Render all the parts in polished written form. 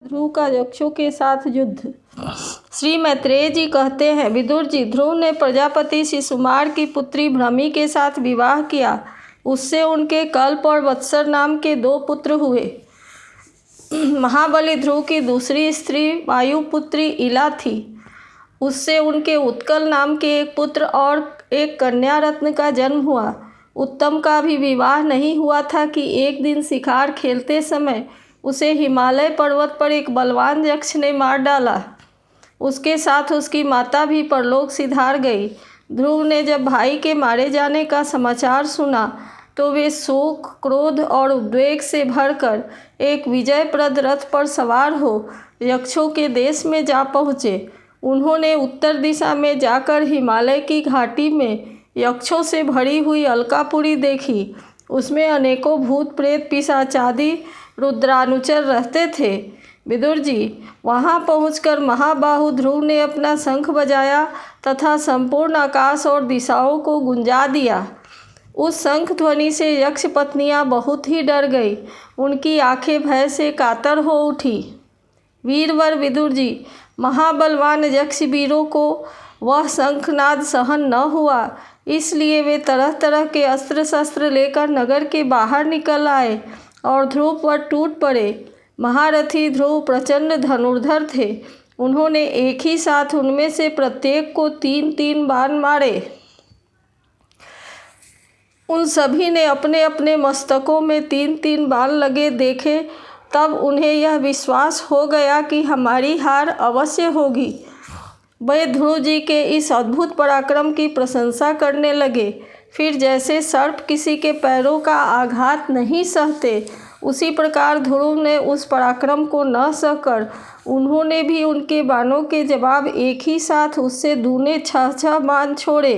ध्रुव का यक्षों के साथ युद्ध। श्री मैत्रेय जी कहते हैं, विदुर जी, ध्रुव ने प्रजापति शिशुमार की पुत्री भ्रमी के साथ विवाह किया। उससे उनके कल्प और वत्सर नाम के 2 पुत्र हुए। महाबली ध्रुव की दूसरी स्त्री वायुपुत्री इला थी। उससे उनके उत्कल नाम के एक पुत्र और एक कन्या रत्न का जन्म हुआ। उत्तम का भी विवाह नहीं हुआ था कि एक दिन शिकार खेलते समय उसे हिमालय पर्वत पर एक बलवान यक्ष ने मार डाला। उसके साथ उसकी माता भी परलोक सिधार गई। ध्रुव ने जब भाई के मारे जाने का समाचार सुना तो वे शोक, क्रोध और उद्वेग से भरकर एक विजयप्रद रथ पर सवार हो यक्षों के देश में जा पहुँचे। उन्होंने उत्तर दिशा में जाकर हिमालय की घाटी में यक्षों से भरी हुई अलकापुरी देखी। उसमें अनेकों भूत प्रेत पिशाचादि रुद्रानुचर रहते थे। विदुर जी, वहाँ पहुंचकर महाबाहु ध्रुव ने अपना शंख बजाया तथा संपूर्ण आकाश और दिशाओं को गुंजा दिया। उस शंख ध्वनि से यक्ष पत्नियाँ बहुत ही डर गई। उनकी आंखें भय से कातर हो उठी। वीरवर विदुर जी, महाबलवान यक्ष वीरों को वह शंखनाद सहन न हुआ, इसलिए वे तरह तरह के अस्त्र शस्त्र लेकर नगर के बाहर निकल आए और ध्रुव पर टूट पड़े। महारथी ध्रुव प्रचंड धनुर्धर थे। उन्होंने एक ही साथ उनमें से प्रत्येक को 3-3 बाण मारे। उन सभी ने अपने अपने मस्तकों में 3-3 बाण लगे देखे। तब उन्हें यह विश्वास हो गया कि हमारी हार अवश्य होगी। वे ध्रुव जी के इस अद्भुत पराक्रम की प्रशंसा करने लगे। फिर जैसे सर्प किसी के पैरों का आघात नहीं सहते, उसी प्रकार ध्रुव ने उस पराक्रम को न सहकर उन्होंने भी उनके बाणों के जवाब एक ही साथ उससे दूने 6-6 बाण छोड़े।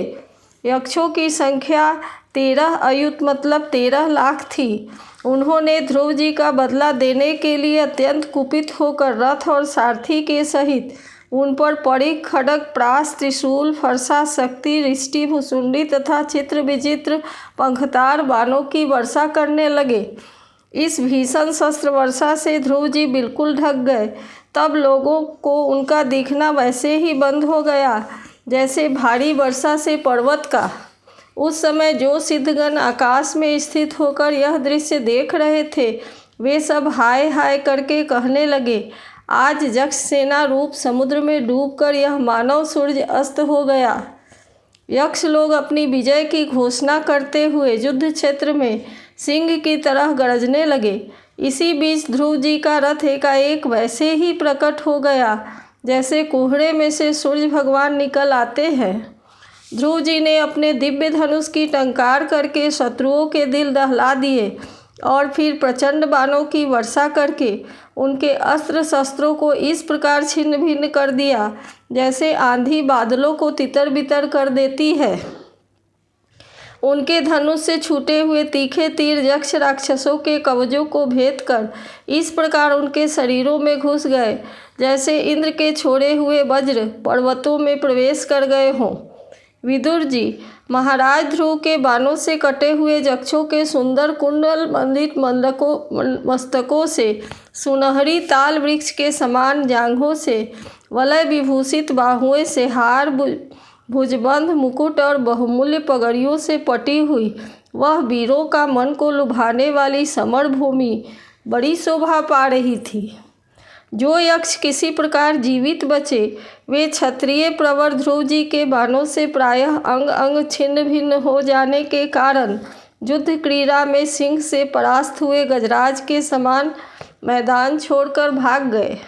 यक्षों की संख्या 13 अयुत मतलब 13 लाख थी। उन्होंने ध्रुव जी का बदला देने के लिए अत्यंत कुपित होकर रथ और सारथी के सहित उन पर परिख, खड्ग, प्रास, त्रिशूल, फरसा, शक्ति, रिष्टि, भुसुंडी तथा चित्र विचित्र पंखतार बाणों की वर्षा करने लगे। इस भीषण शस्त्र वर्षा से ध्रुव जी बिल्कुल ढक गए। तब लोगों को उनका दिखना वैसे ही बंद हो गया जैसे भारी वर्षा से पर्वत का। उस समय जो सिद्धगण आकाश में स्थित होकर यह दृश्य देख रहे थे, वे सब हाय हाय करके कहने लगे, आज यक्ष सेना रूप समुद्र में डूबकर यह मानव सूर्य अस्त हो गया। यक्ष लोग अपनी विजय की घोषणा करते हुए युद्ध क्षेत्र में सिंह की तरह गरजने लगे। इसी बीच ध्रुव जी का रथ एकाएक वैसे ही प्रकट हो गया जैसे कोहरे में से सूर्य भगवान निकल आते हैं। ध्रुव जी ने अपने दिव्य धनुष की टंकार करके शत्रुओं के दिल दहला दिए और फिर प्रचंड बाणों की वर्षा करके उनके अस्त्र शस्त्रों को इस प्रकार छिन्न भिन्न कर दिया जैसे आंधी बादलों को तितर बितर कर देती है। उनके धनुष से छूटे हुए तीखे तीर यक्ष राक्षसों के कवचों को भेद कर इस प्रकार उनके शरीरों में घुस गए जैसे इंद्र के छोड़े हुए वज्र पर्वतों में प्रवेश कर गए हों। विदुर जी, महाराज ध्रुव के बाणों से कटे हुए यक्षों के सुंदर कुंडल मंडित मस्तकों से, सुनहरी ताल वृक्ष के समान जांघों से, वलय विभूषित बाहुओं से, हार भुजबंध मुकुट और बहुमूल्य पगड़ियों से पटी हुई वह वीरों का मन को लुभाने वाली समर भूमि बड़ी शोभा पा रही थी। जो यक्ष किसी प्रकार जीवित बचे, वे क्षत्रिय प्रवर ध्रुव जी के बाणों से प्रायः अंग अंग छिन्न भिन्न हो जाने के कारण युद्ध क्रीड़ा में सिंह से परास्त हुए गजराज के समान मैदान छोड़कर भाग गए।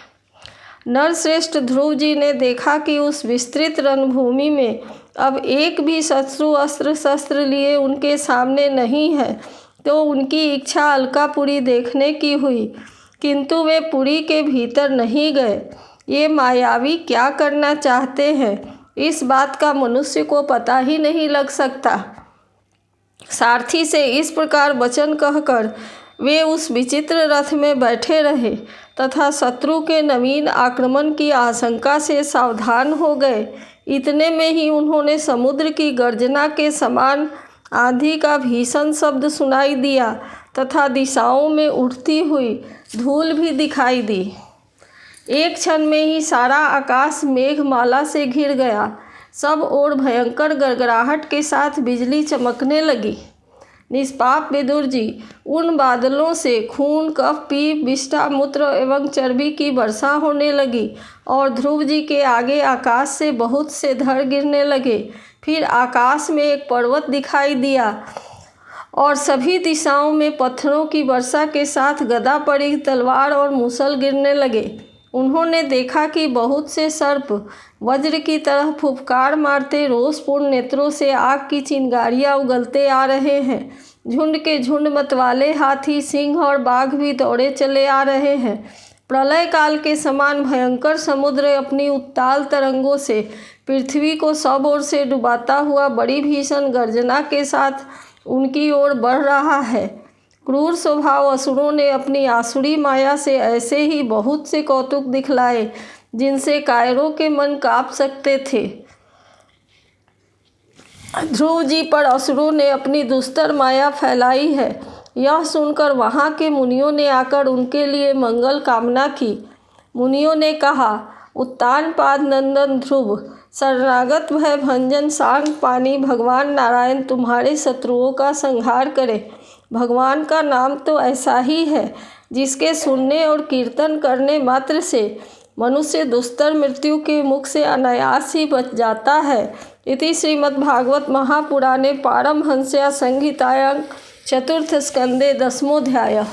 नरश्रेष्ठ ध्रुव जी ने देखा कि उस विस्तृत रणभूमि में अब एक भी शत्रु अस्त्र शस्त्र लिए उनके सामने नहीं है, तो उनकी इच्छा अलकापुरी देखने की हुई, किंतु वे पुरी के भीतर नहीं गए। ये मायावी क्या करना चाहते हैं, इस बात का मनुष्य को पता ही नहीं लग सकता। सारथी से इस प्रकार वचन कहकर वे उस विचित्र रथ में बैठे रहे तथा शत्रु के नवीन आक्रमण की आशंका से सावधान हो गए। इतने में ही उन्होंने समुद्र की गर्जना के समान आंधी का भीषण शब्द सुनाई दिया तथा दिशाओं में उठती हुई धूल भी दिखाई दी। एक क्षण में ही सारा आकाश मेघमाला से घिर गया। सब ओर भयंकर गड़गड़ाहट के साथ बिजली चमकने लगी। निष्पाप विदुर जी, उन बादलों से खून, कफ, पीप, विष्ठा, मूत्र एवं चर्बी की वर्षा होने लगी और ध्रुव जी के आगे आकाश से बहुत से धड़ गिरने लगे। फिर आकाश में एक पर्वत दिखाई दिया और सभी दिशाओं में पत्थरों की वर्षा के साथ गदा पड़ी, तलवार और मुसल गिरने लगे। उन्होंने देखा कि बहुत से सर्प वज्र की तरह फुफकार मारते रोषपूर्ण नेत्रों से आग की चिंगारियां उगलते आ रहे हैं। झुंड के झुंड मतवाले हाथी, सिंह और बाघ भी दौड़े चले आ रहे हैं। प्रलय काल के समान भयंकर समुद्र अपनी उत्ताल तरंगों से पृथ्वी को सब ओर से डुबाता हुआ बड़ी भीषण गर्जना के साथ उनकी ओर बढ़ रहा है। क्रूर स्वभाव असुरों ने अपनी आसुरी माया से ऐसे ही बहुत से कौतुक दिखलाए जिनसे कायरों के मन कांप सकते थे। ध्रुव जी पर असुरों ने अपनी दुस्तर माया फैलाई है। यह सुनकर वहाँ के मुनियों ने आकर उनके लिए मंगल कामना की। मुनियों ने कहा, उत्तानपाद नंदन ध्रुव, शरणागत भय भंजन सांग पानी भगवान नारायण तुम्हारे शत्रुओं का संहार करे। भगवान का नाम तो ऐसा ही है जिसके सुनने और कीर्तन करने मात्र से मनुष्य दुस्तर मृत्यु के मुख से अनायास ही बच जाता है। इति श्रीमद्भागवत महापुराणे पारमहंस्या संहितायां चतुर्थ स्कंदे 10वां अध्याय।